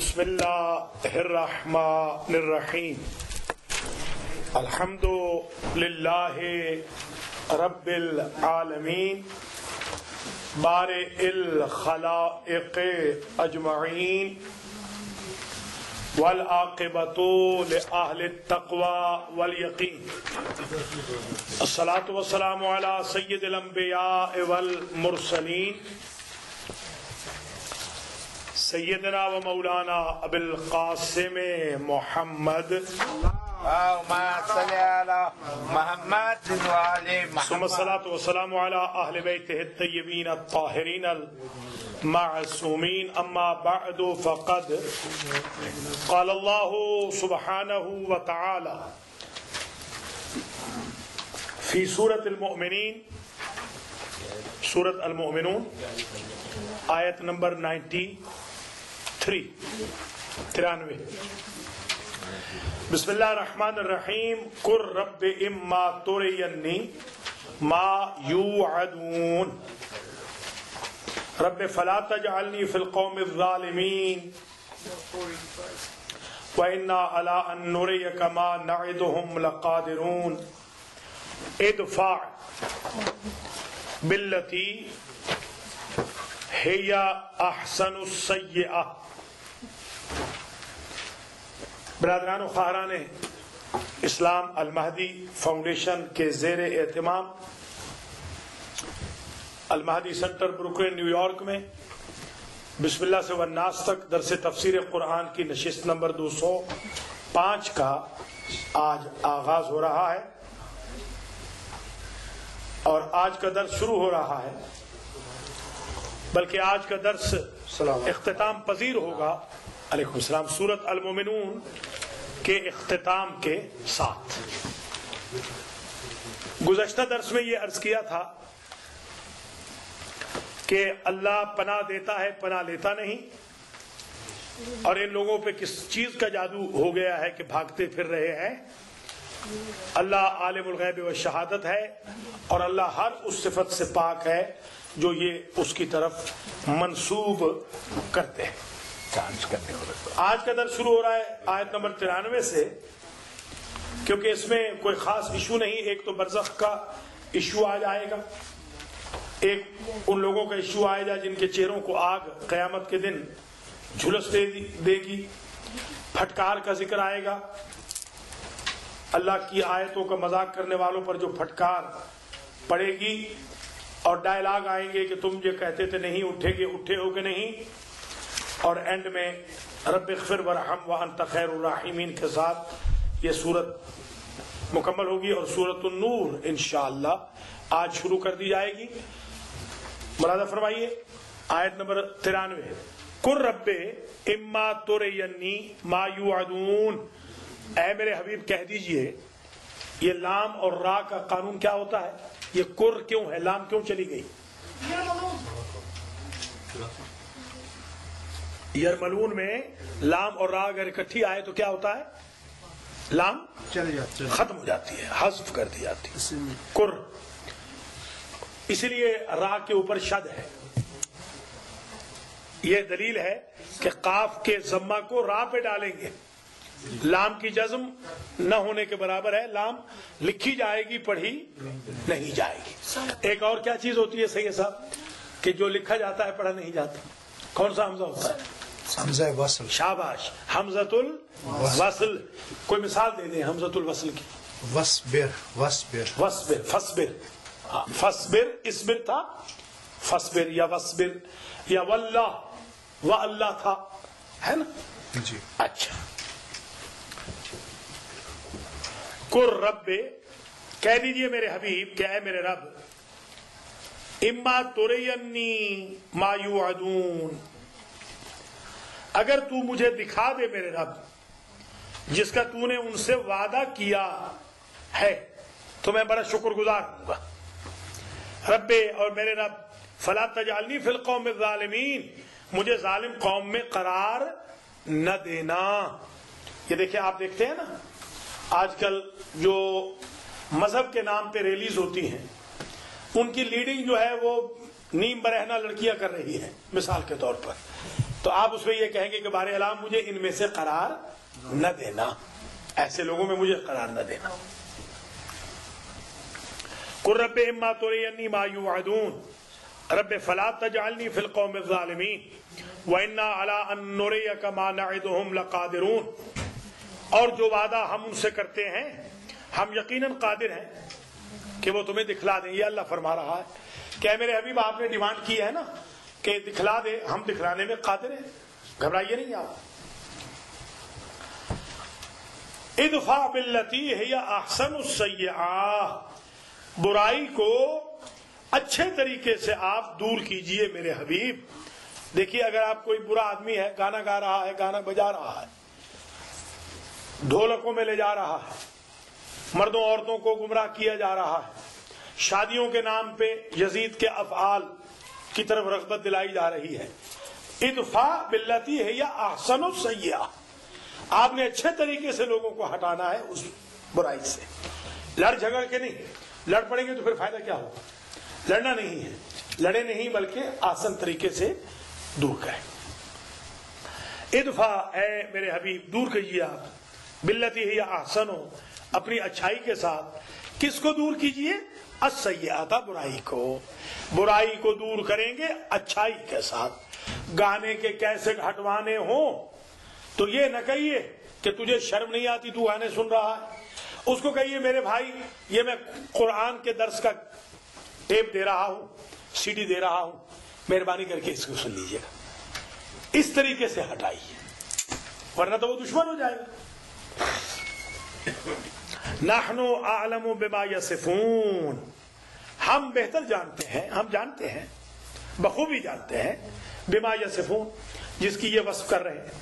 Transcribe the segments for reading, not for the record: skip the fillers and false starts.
بسم اللہ الرحمن الرحیم الحمد للہ رب العالمین بارئ الخلائق اجمعین والعاقبۃ لأہل التقوی والیقین الصلاۃ والسلام علی سید الانبیاء والمرسلین سیدنا و مولانا ابو القاسم محمد ثم الصلاۃ والسلام علی اہل بیتہ الطیبین الطاہرین المعصومین اما بعد فقد قال اللہ سبحانہ وتعالی فی سورۃ المؤمنین، سورۃ المؤمنون آیت نمبر 93 بسم اللہ الرحمن الرحیم قل رب اما ترینی ما یوعدون رب فلا تجعلنی فی القوم الظالمین وإنا علی ان نریک ما نعدهم لقادرون ادفع باللتی ہی احسن السیئہ۔ برادران و خواہران اسلام، المہدی فاؤنڈیشن کے زیر اہتمام المہدی سینٹر بروکلن نیو یارک میں بسم اللہ سے والناس تک درس تفسیر قرآن کی نشست نمبر 205 کا آج آغاز ہو رہا ہے اور آج کا درس شروع ہو رہا ہے، بلکہ آج کا درس اختتام پذیر ہوگا علیکم السلام سورۃ المؤمنون کے اختتام کے ساتھ۔ گزشتہ درس میں یہ عرض کیا تھا کہ اللہ پناہ دیتا ہے، پناہ لیتا نہیں، اور ان لوگوں پہ کس چیز کا جادو ہو گیا ہے کہ بھاگتے پھر رہے ہیں۔ اللہ عالم الغیب و شہادت ہے اور اللہ ہر اس صفت سے پاک ہے جو یہ اس کی طرف منسوب کرتے ہیں۔ آج کا درس شروع ہو رہا ہے آیت نمبر 93 سے، کیونکہ اس میں کوئی خاص ایشو نہیں۔ ایک تو برزخ کا ایشو آ جائے گا، ایک ان لوگوں کا ایشو آئے گا جن کے چہروں کو آگ قیامت کے دن جھلس دے گی، پھٹکار کا ذکر آئے گا، اللہ کی آیتوں کا مذاق کرنے والوں پر جو پھٹکار پڑے گی، اور ڈائلاگ آئیں گے کہ تم یہ کہتے تھے نہیں اٹھے گے، اٹھے ہو کہ نہیں، اور اینڈ میں رب اغفر ورحم وانت خیر الراحمین کے ساتھ یہ سورت مکمل ہوگی، اور سورۃ النور انشاءاللہ آج شروع کر دی جائے گی۔ مرادہ فرمائیے آیت نمبر 93 قل رب اما ترینی ما یوعدون، اے میرے حبیب کہہ دیجئے یہ لام اور را کا قانون کیا ہوتا ہے؟ یہ قر کیوں ہے؟ لام کیوں چلی گئی؟ یرملون میں لام اور را اگر اکٹھی آئے تو کیا ہوتا ہے؟ لام ختم ہو جاتی ہے، حذف کر دی جاتی ہے، قر۔ اسی لیے را کے اوپر شد ہے۔ یہ دلیل ہے کہ قاف کے ضمہ کو را پہ ڈالیں گے، لام کی جزم نہ ہونے کے برابر ہے، لام لکھی جائے گی، پڑھی نہیں جائے گی۔ ایک اور کیا چیز ہوتی ہے سید صاحب کہ جو لکھا جاتا ہے پڑھا نہیں جاتا؟ کون سا حمزہ ہوتا ہے؟ حمزہ وصل۔ شاباش، حمزۃ الوصل۔ کوئی مثال دے دیں حمزۃ الوصل کی۔ وصبر وصبر وصبر، فصبر، فصبر اسبر تھا، فصبر یا وصبر یا واللہ و اللہ تھا، ہے نا جی۔ اچھا، قل رب کہہ دیجئے میرے حبیب کہ اے میرے رب اما ترینی ما یوعدون، اگر تو مجھے دکھا دے میرے رب جس کا تو نے ان سے وعدہ کیا ہے تو میں بڑا شکر گزار ہوں گا۔ رب اور میرے رب فلا تجعلنی فی القوم الظالمین، مجھے ظالم قوم میں قرار نہ دینا۔ یہ دیکھیں، آپ دیکھتے ہیں نا آج کل جو مذہب کے نام پہ ریلیز ہوتی ہیں، ان کی لیڈنگ جو ہے وہ نیم برہنہ لڑکیاں کر رہی ہیں مثال کے طور پر، تو آپ اس میں یہ کہیں گے کہ بارے العالم مجھے ان میں سے قرار نہ دینا، ایسے لوگوں میں مجھے قرار نہ دینا۔ قل رب اما ترینی ما یوعدون رب فلا تجعلنی فی القوم الظالمین وَإِنَّا عَلَىٰ أَن نُّرِيَكَ مَا نَعِدُهُمْ لَقَادِرُونَ، اور جو وعدہ ہم ان سے کرتے ہیں ہم یقیناً قادر ہیں کہ وہ تمہیں دکھلا دیں۔ یہ اللہ فرما رہا ہے کہ اے میرے حبیب آپ نے ڈیمانڈ کی ہے نا کہ دکھلا دے، ہم دکھلانے میں قادر ہیں، گھبرائیے نہیں آپ۔ ادفع باللتی ہی احسن السیئۃ، برائی کو اچھے طریقے سے آپ دور کیجئے میرے حبیب۔ دیکھیے اگر آپ کوئی برا آدمی ہے، گانا گا رہا ہے، گانا بجا رہا ہے، ڈھولکوں میں لے جا رہا ہے، مردوں عورتوں کو گمراہ کیا جا رہا ہے، شادیوں کے نام پہ یزید کے افعال کی طرف رغبت دلائی جا رہی ہے، ادفع باللتی ہی احسن السیئۃ، آپ نے اچھے طریقے سے لوگوں کو ہٹانا ہے اس برائی سے، لڑ جھگڑ کے نہیں۔ لڑ پڑیں گے تو پھر فائدہ کیا ہوگا؟ لڑنا نہیں ہے، لڑے نہیں بلکہ آسن طریقے سے دور کریں۔ ادفع، اے میرے حبیب دور کیجیے آپ، باللتی ہی احسن، اپنی اچھائی کے ساتھ۔ کس کو دور کیجیے؟ السیئۃ، برائی کو۔ برائی کو دور کریں گے اچھائی کے ساتھ۔ گانے کے کیسٹ ہٹوانے ہوں تو یہ نہ کہیے کہ تجھے شرم نہیں آتی تو گانے سن رہا ہے، اس کو کہیے میرے بھائی یہ میں قرآن کے درس کا ٹیپ دے رہا ہوں، سی ڈی دے رہا ہوں، مہربانی کر کے اس کو سن لیجیے گا۔ اس طریقے سے ہٹائیے، ورنہ تو وہ دشمن ہو جائے گا۔ نحن اعلم بما یصفون، ہم بہتر جانتے ہیں، ہم جانتے ہیں، بخوبی جانتے ہیں، بما یصفون، جس کی یہ وصف کر رہے ہیں۔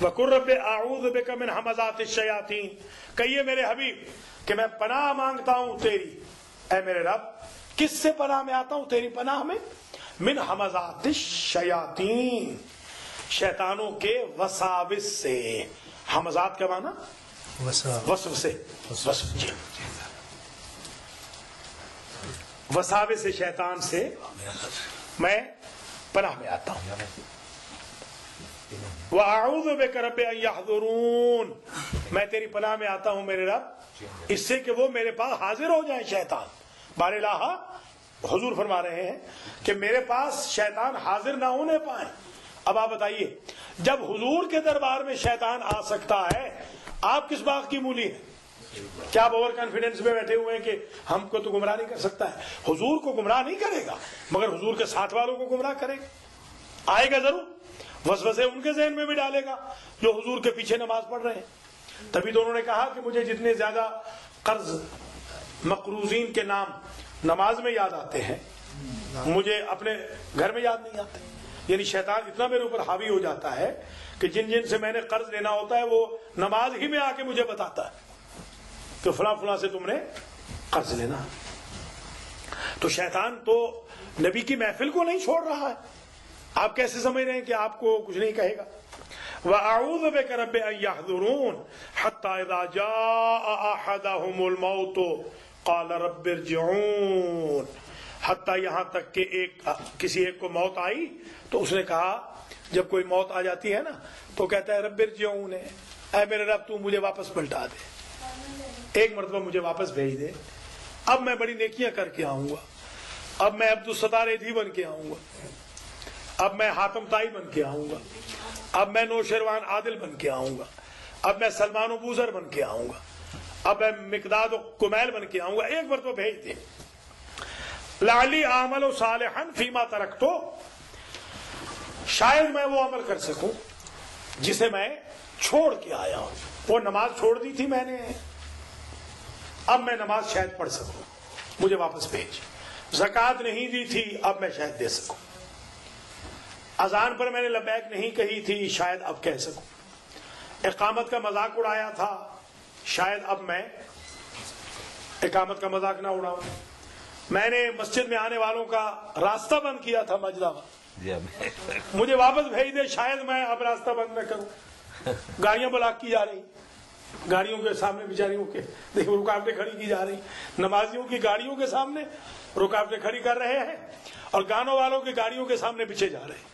وَقُلْ رَبِّ أَعُوذُ بِكَ مِنْ ہَمَزَاتِ الشَّيَاطِينِ، کہیے میرے حبیب کہ میں پناہ مانگتا ہوں تیری، اے میرے رب، کس سے پناہ میں آتا ہوں تیری پناہ میں؟ من ہمزات الشیاطین، شیطانوں کے وساوس سے۔ ہمزات کا معنی وسوسے سے، جی، وساوس شیطان سے میں پناہ میں آتا ہوں۔ وَأَعُوذُ بِكَ رَبِّ أَن يَحْضُرُونَ، میں تیری پناہ میں آتا ہوں میرے رب اس سے کہ وہ میرے پاس حاضر ہو جائیں شیطان۔ بار الہ حضور فرما رہے ہیں کہ میرے پاس شیطان حاضر نہ ہونے پائیں۔ اب آپ بتائیے جب حضور کے دربار میں شیطان آ سکتا ہے، آپ کس بات کی مولی ہیں؟ کیا آپ اوور کانفیڈنس میں بیٹھے ہوئے ہیں کہ ہم کو تو گمراہ نہیں کر سکتا ہے؟ حضور کو گمراہ نہیں کرے گا مگر حضور کے ساتھ والوں کو گمراہ کرے گا، آئے گا ضرور، وسوسے ان کے ذہن میں بھی ڈالے گا جو حضور کے پیچھے نماز پڑھ رہے ہیں۔ تبھی تو انہوں نے کہا کہ مجھے جتنے زیادہ قرض مقروضین کے نام نماز میں یاد آتے ہیں مجھے اپنے گھر میں یاد نہیں آتے۔ یعنی شیطان اتنا میرے اوپر حاوی ہو جاتا ہے کہ جن جن سے میں نے قرض لینا ہوتا ہے وہ نماز ہی میں آ کے مجھے بتاتا ہے کہ فلاں فلاں سے تم نے قرض لینا۔ تو شیطان تو نبی کی محفل کو نہیں چھوڑ رہا ہے، آپ کیسے سمجھ رہے ہیں کہ آپ کو کچھ نہیں کہے گا؟ وَأَعُوذُ بِكَ رَبِّ أَن يَحْضُرُونَ حَتَّى إِذَا جَاءَ أَحَدَهُمُ الْمَوْتُ قَالَ رَبِّ ارْجِعُونِ، حتیٰ یہاں تک کہ کسی ایک کو موت آئی تو اس نے کہا، جب کوئی موت آ جاتی ہے نا تو کہتا ہے رب ارجعون، اے میرے رب تو مجھے واپس پلٹا دے، ایک مرتبہ مجھے واپس بھیج دے، اب میں بڑی نیکیاں کر کے آؤں گا، اب میں عبدالستار ایدھی بن کے آؤں گا، اب میں حاتم طائی بن کے آؤں گا، اب میں نوشیروان عادل بن کے آؤں گا، اب میں سلمان و بوزر بن کے آؤں گا، اب میں مقداد و کمیل بن کے آؤں گا، ایک مرتبہ بھیج دے۔ لعلی اعمل صالحا فیما ترکتو، شاید میں وہ عمل کر سکوں جسے میں چھوڑ کے آیا ہوں۔ وہ نماز چھوڑ دی تھی میں نے، اب میں نماز شاید پڑھ سکوں، مجھے واپس بھیج۔ زکوٰۃ نہیں دی تھی، اب میں شاید دے سکوں۔ اذان پر میں نے لبیک نہیں کہی تھی، شاید اب کہہ سکوں۔ اقامت کا مذاق اڑایا تھا، شاید اب میں اقامت کا مذاق نہ اڑاؤں۔ میں نے مسجد میں آنے والوں کا راستہ بند کیا تھا مجدہ، مجھے واپس بھیج دے، شاید میں اب راستہ بند نہ کروں۔ گاڑیاں بلاک کی جا رہی، گاڑیوں کے سامنے بیچاریوں کے دیکھو رکاوٹیں کھڑی کی جا رہی، نمازیوں کی گاڑیوں کے سامنے رکاوٹیں کھڑی کر رہے ہیں، اور گانوں والوں کے گاڑیوں کے سامنے پیچھے جا رہے ہیں.